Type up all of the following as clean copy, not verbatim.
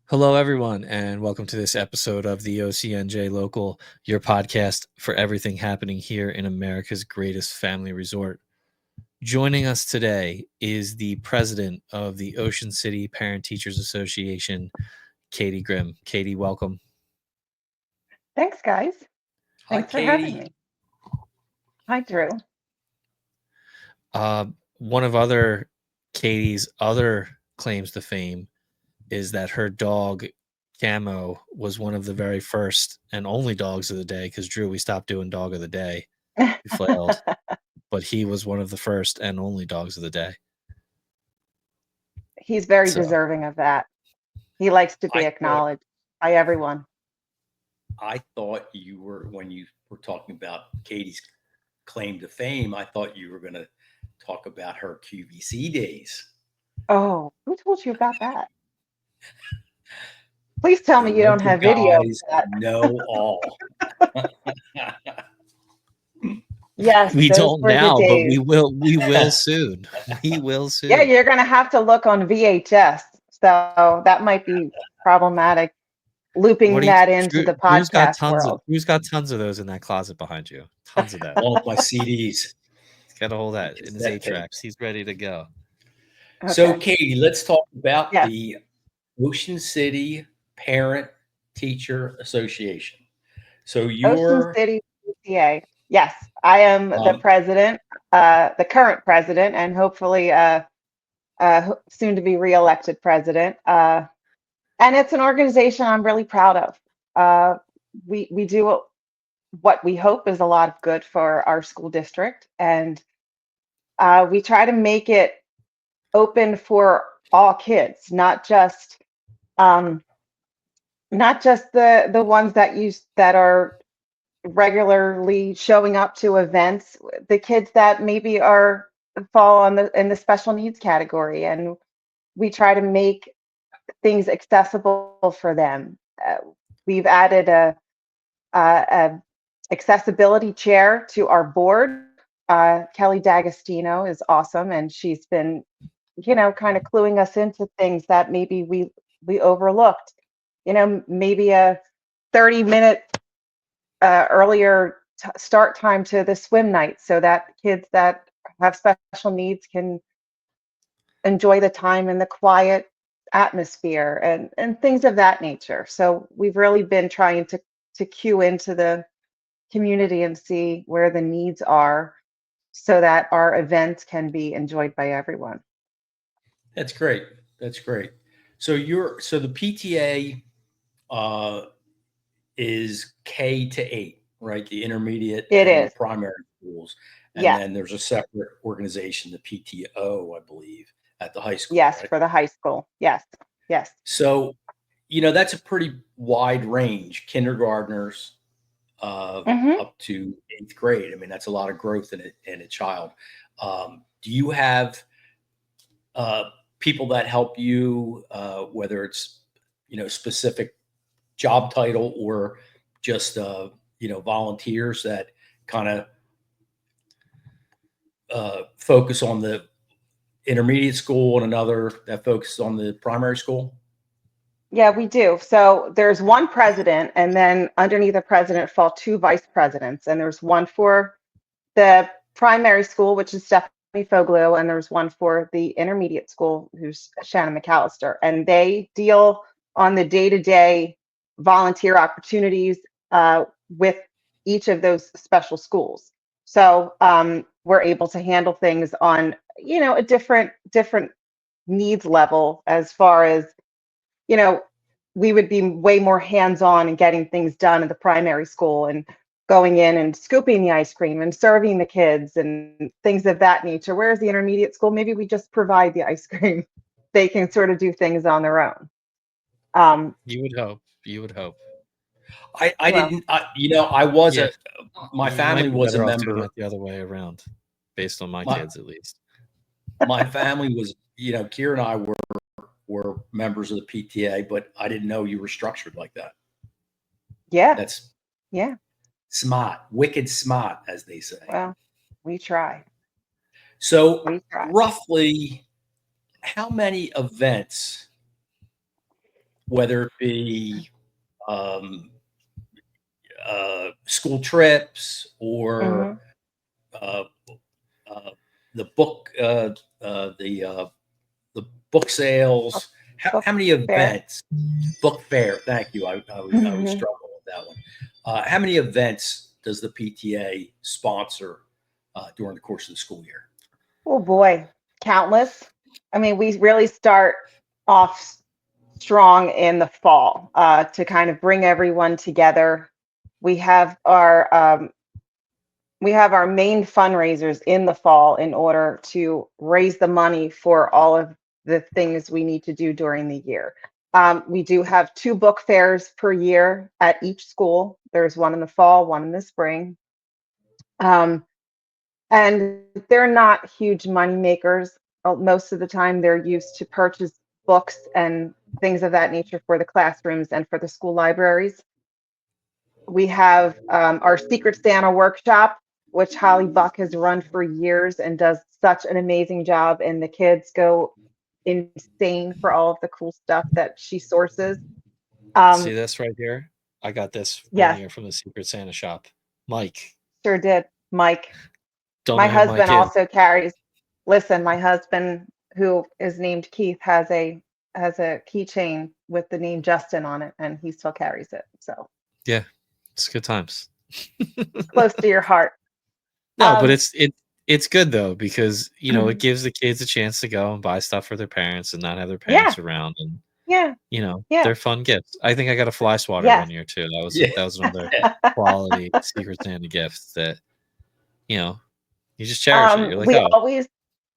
Hello, everyone, and welcome to this episode of the OCNJ Local, your podcast for everything happening here in America's greatest family resort. Joining us today is the president of the Ocean City Parent Teachers Association, Katie Grimm. Katie, welcome. Thanks, guys. Hi, Thanks for having Katie. me. Hi, Drew. One of Katie's other claims to fame is that her dog Camo was one of the very first and only dogs of the day, because Drew, we stopped doing dog of the day. We flailed, but he was one of the first and only dogs of the day. He's very So deserving of that. He likes to be I thought acknowledged by everyone. I thought you were when you were talking about Katie's claim to fame. I thought you were going to talk about her QVC days. Oh, who told you about that? Please tell The me you don't local have video of guys that. know all. Yes, we those don't were the now, but days. we will soon. We will Yeah, soon. you're going to have to look on VHS. So that might be problematic, What looping do you that into the Drew's got podcast world. tons of those in that closet behind you. Tons of that. All of my CDs, He's got all that in his cassette 8 tracks. tapes. He's ready to go. So, Okay. Katie, let's talk about Yes. the Ocean City Parent Teacher Association. So Ocean you're City, PTA. Yes, I am the um, president, the current president, and hopefully soon to be reelected president. And it's an organization I'm really proud of. We do what we hope is a lot of good for our school district, and we try to make it open for all kids, um, not just the ones that are regularly showing up to events, the kids that maybe are fall on the in the special needs category, and we try to make things accessible for them. We've added a accessibility chair to our board. Kelly D'Agostino is awesome, and she's been, kind of cluing us into things that maybe we overlooked. Maybe a 30-minute earlier start time to the swim night so that kids that have special needs can enjoy the time in the quiet atmosphere and things of that nature. So we've really been trying to cue into the community and see where the needs are so that our events can be enjoyed by everyone. That's great. That's great. So the PTA uh, is K to 8, right? The intermediate It and the is. primary schools, and Yes. then there's a separate organization, the PTO, I believe, at the high school, Yes, right? for the high school. Yes. Yes. So, that's a pretty wide range, kindergartners Hmm. up to 8th grade. I mean, that's a lot of growth in a child. Do you have uh, people that help you, whether it's specific job title or just volunteers that kind of focus on the intermediate school and another that focuses on the primary school? Yeah, we do. So there's one president, and then underneath the president fall two vice presidents. And there's one for the primary school, which is Stephanie Foglio, and there's one for the intermediate school, who's Shannon McAllister. And they deal on the day-to-day volunteer opportunities with each of those special schools. So we're able to handle things on, a different needs level as far as you know, we would be way more hands-on in getting things done at the primary school and going in and scooping the ice cream and serving the kids and things of that nature. Whereas the intermediate school, maybe we just provide the ice cream. They can sort of do things on their own. Um, You would hope. You would hope. I well, didn't, I was Yeah. my You might family be was a better off doing member. it the other way around, based on my My, kids, at least. my family was, Kira and I were members of the PTA, but I didn't know you were structured like that. yeah, That's yeah. smart, wicked smart, as they say. Well, we try. So, We try. roughly, how many events whether it be um, school trips or Mhm. uh, uh, the book, the book Book sales. book How many fair. events? Book fair. Thank you. I was Mhm. struggling with that one. How many events does the PTA sponsor during the course of the school year? Oh boy, countless. I mean, we really start off strong in the fall to kind of bring everyone together. We have our we have our main fundraisers in the fall in order to raise the money for all of the things we need to do during the year. We do have 2 book fairs per year at each school. There's one in the fall, one in the spring. Um, and they're not huge money makers. Most of the time, they're used to purchase books and things of that nature for the classrooms and for the school libraries. We have our Secret Santa workshop, which Holly Buck has run for years and does such an amazing job. And the kids go insane for all of the cool stuff that she sources. See Um, this right here? I got this one yes, year from the Secret Santa shop. Mike. sure did. Mike, Don't my know who Mike husband is. also carries. Listen, my husband, who is named Keith, has a keychain with the name Justin on it, and he still carries it. So Yeah, it's good times. close to your heart. No, but Um, it's good though because it mhm. gives the kids a chance to go and buy stuff for their parents and not have their Yeah, parents around, and yeah, yeah, they're fun gifts. I think I got a fly swatter yes. one year too. Yeah. That was another quality Secret Santa gift that you know you just cherish it. You're like, We oh, always,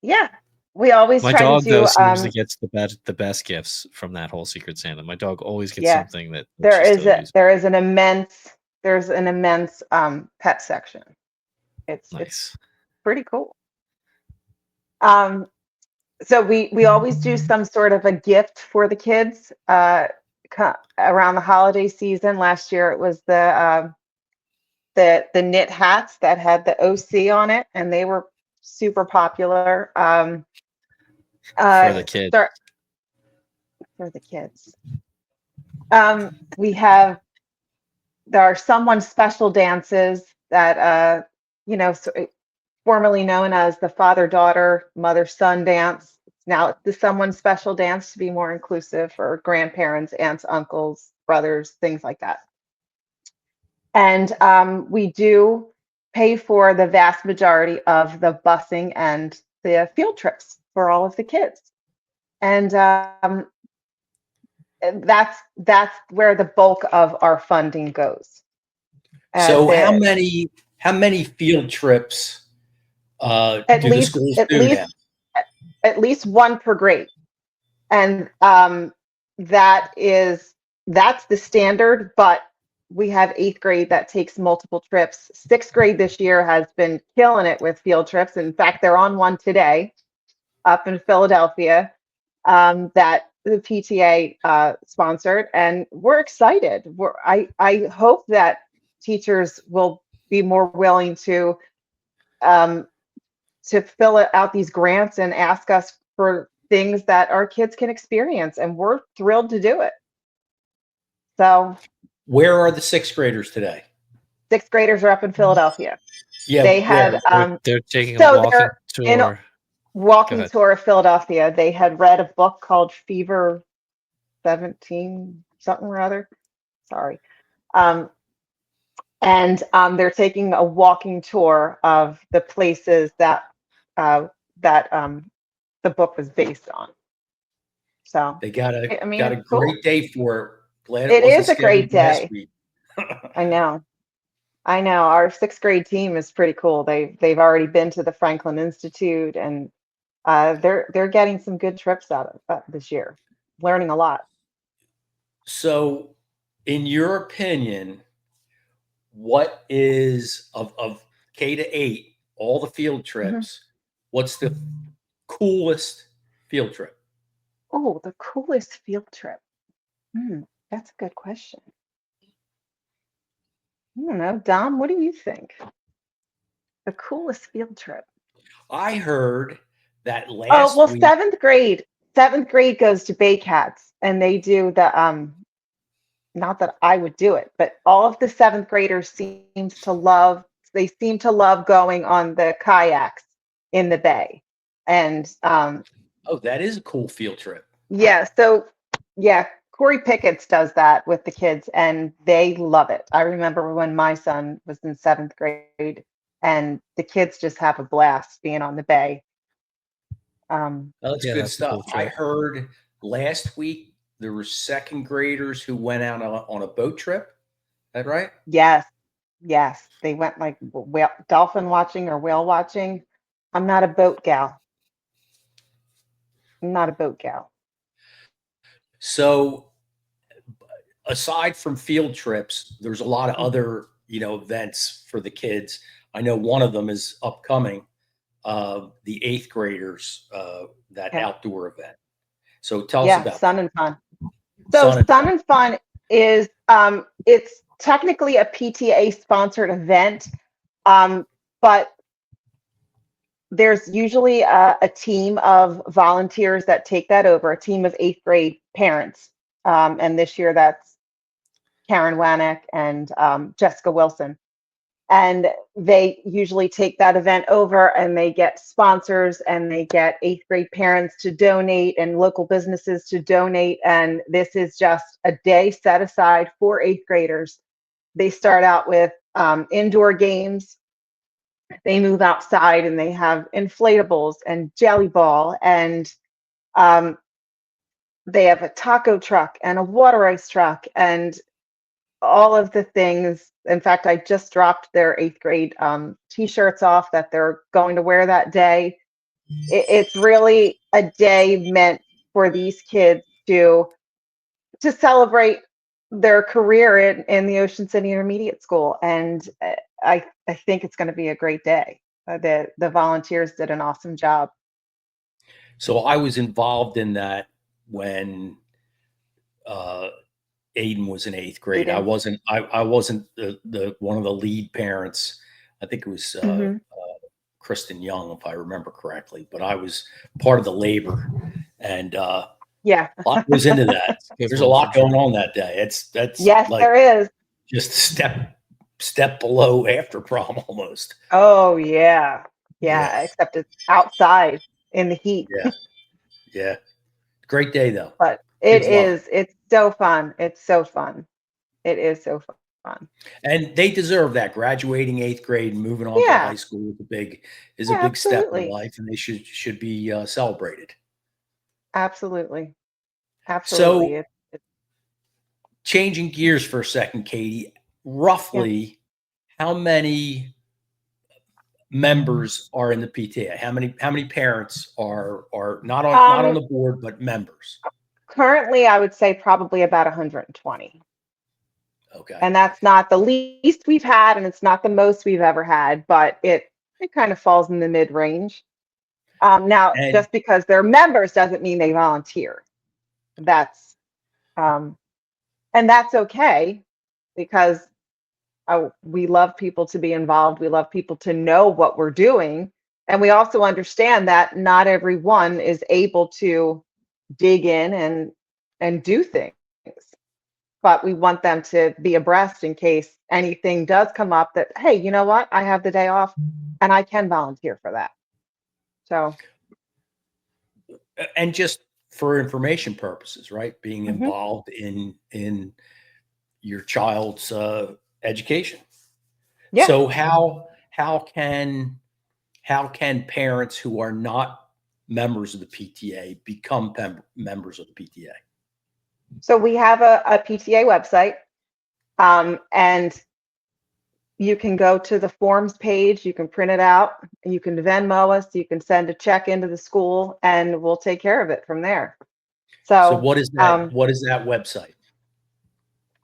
yeah, we always my try to dog though do, usually gets the best gifts from that whole Secret Santa. My dog always gets yeah, something that she still uses. there is an immense, there's an immense pet section. It's Nice. pretty cool. Um, so we always do some sort of a gift for the kids around the holiday season. Last year it was the knit hats that had the OC on it, and they were super popular. For the kid. Start for the kids. We have there are someone special dances that formerly known as the father-daughter, mother-son dance. Now it's the someone special dance to be more inclusive for grandparents, aunts, uncles, brothers, things like that. And we do pay for the vast majority of the busing and the field trips for all of the kids. And that's where the bulk of our funding goes. So The how many field trips at do the least schools at do now? least at least one per grade, and that is that's the standard. But we have 8th grade that takes multiple trips. 6th grade this year has been killing it with field trips. In fact, they're on one today up in Philadelphia that the PTA sponsored, and we're excited. I hope that teachers will be more willing um, to fill out these grants and ask us for things that our kids can experience, and we're thrilled to do it. So Where are the sixth graders today? 6th graders are up in Philadelphia. Yeah, They had where? They're taking a so walking they're in a tour. Go walking ahead. tour of Philadelphia. They had read a book called Fever 17 something or other. Sorry. Um, and they're taking a walking tour of the places uh, that the book was based on. So, They got I mean, a it's cool. great day for it. Glad it It wasn't is a scheduled great last day. week. I know. I know. Our 6th grade team is pretty cool. They've already been to the Franklin Institute, and they're getting some good trips out of this year, learning a lot. So, in your opinion, what is of K to 8, all the field Hmm. trips, what's the coolest field trip? Oh, the coolest field trip. Hmm, that's a good question. I don't know, Dom, what do you think? The coolest field trip. I heard that Oh, last well, week. 7th grade goes to Bay Cats, and they do the not that I would do it, but all of the 7th graders seem to love going on the kayaks in the bay. And Oh, that is a cool field trip. yeah, so yeah, Corey Pickett's does that with the kids, and they love it. I remember when my son was in 7th grade, and the kids just have a blast being on the bay. That's Yeah, good that's a stuff. cool I trip. heard last week there were 2nd graders who went out on a boat trip. Is that right? Yes, yes, they went like whale, dolphin watching or whale watching. I'm not a boat gal. I'm not a boat gal. So aside from field trips, there's a lot of Mhm. other, events for the kids. I know one of them is upcoming, the 8th graders, that Yeah, outdoor event. So tell us yeah, about Sun that. and Fun. So Sun and Sun Fun. and Fun is it's technically a PTA sponsored event, but there's usually a team of volunteers that take that over, a team of 8th grade parents. And this year that's Karen Wanick and Jessica Wilson. And they usually take that event over, and they get sponsors, and they get 8th grade parents to donate and local businesses to donate. And this is just a day set aside for 8th graders. They start out with indoor games. They move outside and they have inflatables and jelly ball, and um, they have a taco truck and a water ice truck and all of the things. In fact, I just dropped their 8th grade t-shirts off that they're going to wear that day. It's really a day meant for these kids to celebrate their career in the Ocean City Intermediate School. And I think it's going to be a great day. The volunteers did an awesome job. So I was involved in that when uh, Aiden was in 8th grade. I Aiden. wasn't. I wasn't the one of the lead parents. I think it was Hmm. Kristen Young, if I remember correctly. But I was part of the labor, and Yeah. a lot goes into that. Good There's a one for lot going sure. on that day. That's Yes, like there is. just a step below after prom almost. Oh yeah. Yeah, Yeah, except it's outside in the heat. yeah, yeah. Great day though. But Kids love it, it's so fun. It's so fun. It is so fun. and they deserve that. Graduating 8th grade and moving on to high Yeah. school is a Yeah, big step in absolutely. life, and they should be celebrated. Absolutely. Absolutely. So, It's changing gears for a second, Katie, yeah. roughly how many members are in the PTA? How many parents are not on Um the board but members? Currently I would say probably about 120. Okay. And that's not the least we've had, and it's not the most we've ever had, but it kind of falls in the mid range. Now, And just because they're members doesn't mean they volunteer. That's um, and that's okay, because we love people to be involved. We love people to know what we're doing, and we also understand that not everyone is able to dig in and do things. But we want them to be abreast in case anything does come up that, hey, you know what? I have the day off and I can volunteer for that. So, and just for information purposes, right? Being mhm. involved in your child's education. Yeah. So how can parents who are not members of the PTA become members of the PTA? So we have a PTA website, and you can go to the forms page, you can print it out, you can Venmo us, you can send a check into the school, and we'll take care of it from there. So So, what is that? What is that website?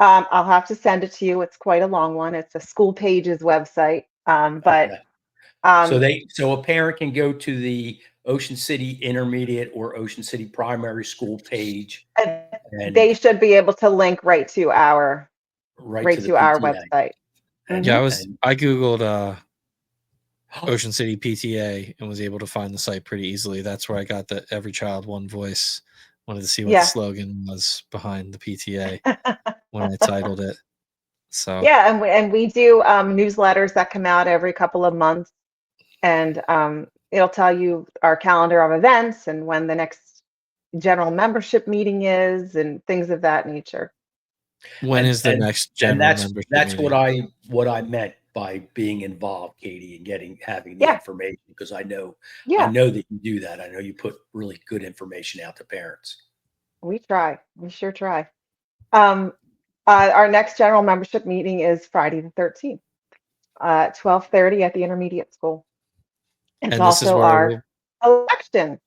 I'll have to send it to you. It's quite a long one. It's a school pages website. But Okay. um, So a parent can go to the Ocean City Intermediate or Ocean City Primary School page and and they should be able to link right right to the to our PTA website. and Yeah, Hmm. and I googled Ocean City PTA and was able to find the site pretty easily. That's where I got the Every Child One Voice. Wanted to see what the Yeah. slogan was behind the PTA when I titled it. So Yeah, and we do newsletters that come out every couple of months, and it'll tell you our calendar of events and when the next general membership meeting is and things of that nature. when is the next and general membership that's meeting? what I meant by being involved, Katie, and having the Yeah, information, because I know yeah, that you do that. I know you put really good information out to parents. we try. We sure try. Um, our next general membership meeting is Friday the 13th, 12:30 at the intermediate school. It's And this is also where our election.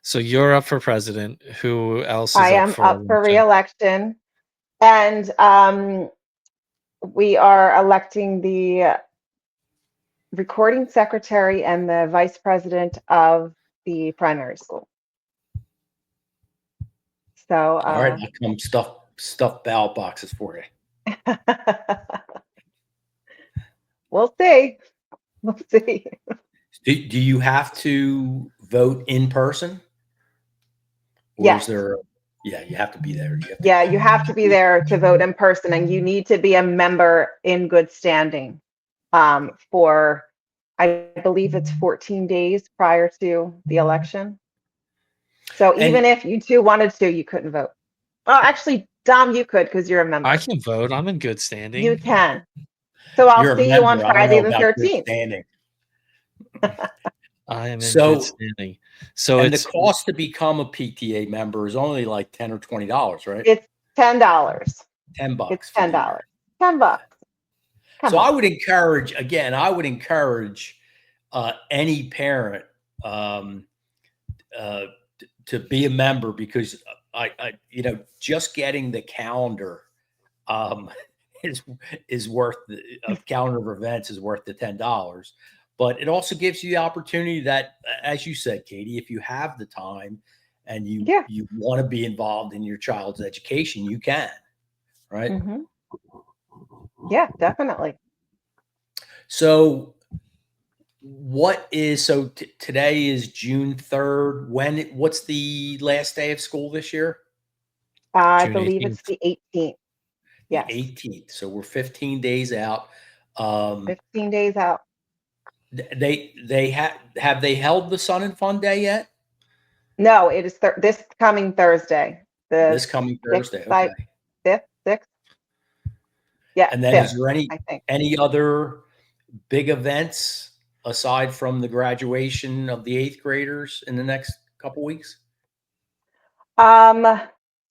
so you're up for president. Who else is I up am for up for election? re-election, and we are electing the recording secretary and the vice president of the primary school. So All right, I'll come stuff ballot boxes for you. we'll see. We'll see. Do you have to vote in person, or is Yes. there? Yeah, you have to be there. Yeah, you have to be there to vote in person, and you need to be a member in good standing for, I believe it's 14 days prior to the election. So even And if you two wanted to, you couldn't vote. Oh, actually, Dom, you could because you're a member. I can vote. I'm in good standing. You can. So I'll you're a see you on member. I don't Friday know the about good 13th. standing. I am in good So, standing. So and the it's cost to become a PTA member is only like $10 or $20, right? It's $10. $10 It's for the $10. year. $10. So Come on. I would encourage, any parent uh, to be a member, because just getting the calendar um, is worth a calendar of events is worth the $10. But it also gives you the opportunity that, as you said, Katie, if you have the time and Yeah. you want to be involved in your child's education, you can, right? Hmm. Yeah, definitely. So today is June 3rd. What's the last day of school this year? I June believe it's 18th. the 18th. The Yes. 18th. So we're 15 days out. 15 days out. Have they held the Sun and Fun Day yet? No, it is this coming Thursday. The This coming 6th, Thursday. Okay. 5th, 6th. Yeah, And then 5th, is there I think. any other big events aside from the graduation of the 8th graders in the next couple weeks? Um,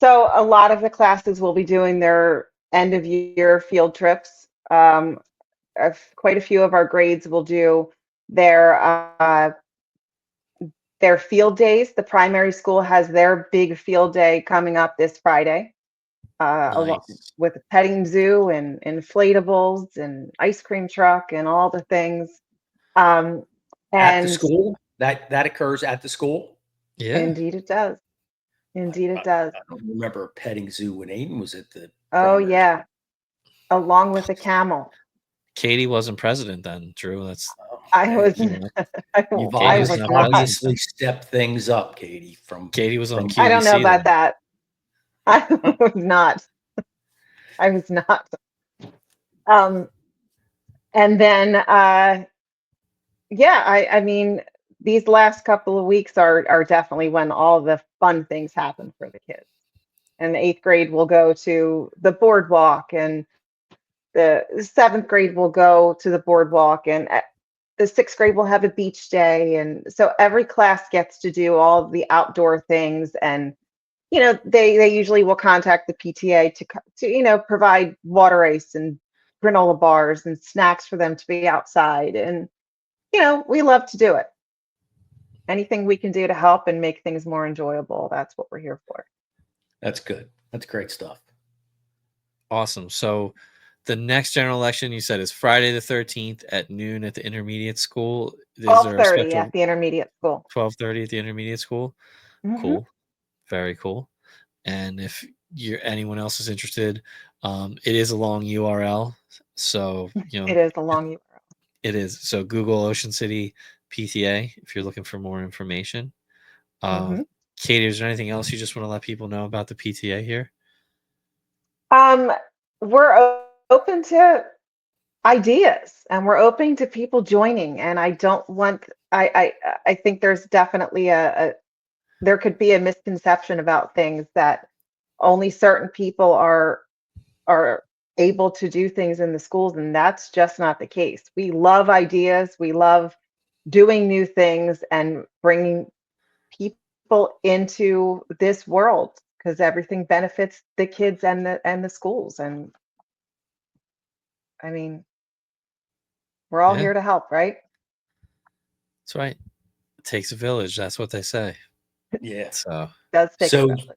so a lot of the classes will be doing their end of year field trips. Quite a few of our grades will do their their field days. The primary school has their big field day coming up this Friday, Nice. with a petting zoo and inflatables and ice cream truck and all the things. Um, At the and school? That occurs at the school? Yeah. indeed it does. Indeed it does. I don't remember a petting zoo when Aiden was at the Oh primary. yeah, along with a camel. Katie wasn't president then, Drew. That's I was, You've I Katie's was not not. obviously stepped things up, Katie, Katie was on I don't know QVC about then. that. I was not. I was not. Um, and then, yeah, I mean, these last couple of weeks are definitely when all the fun things happen for the kids. And the 8th grade will go to the boardwalk, and the 7th grade will go to the boardwalk, and the 6th grade will have a beach day. And so every class gets to do all the outdoor things. And they usually will contact the PTA to provide water ice and granola bars and snacks for them to be outside. And we love to do it. Anything we can do to help and make things more enjoyable, that's what we're here for. That's good. That's great stuff. Awesome. So the next general election you said is Friday the 13th at noon at the intermediate school. Is there a 12:30 special at the intermediate school. 12:30 at the intermediate school? Hmm. Cool. Very cool. And if anyone else is interested, it is a long URL. So, It is a long URL. It is. So Google Ocean City PTA if you're looking for more information. Mhm. Katie, is there anything else you just want to let people know about the PTA here? We're open to ideas, and we're open to people joining. And I don't want. I think there's definitely there could be a misconception about things that only certain people are able to do things in the schools, and that's just not the case. We love ideas. We love doing new things and bringing people into this world because everything benefits the kids and the schools. And I mean, we're all Yeah, here to help, right? that's right. It takes a village. That's what they say. Yeah. So Does take a So, village.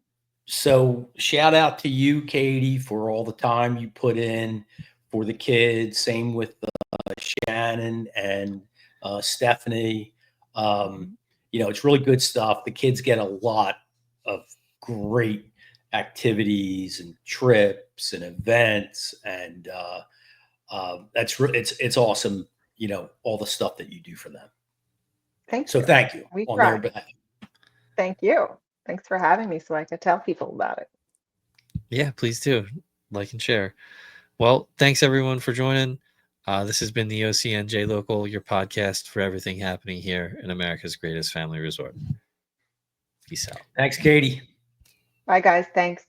so shout out to you, Katie, for all the time you put in for the kids. Same with Shannon and Stephanie. It's really good stuff. The kids get a lot of great activities and trips and events, and it's awesome. All the stuff that you do for them. Thank So you. thank you We on their try. behalf. Thank you. Thanks for having me so I could tell people about it. yeah, please do like and share. Well, thanks everyone for joining. This has been the OCNJ Local, your podcast for everything happening here in America's greatest family resort. Peace out. Thanks, Katie. Bye, guys. Thanks.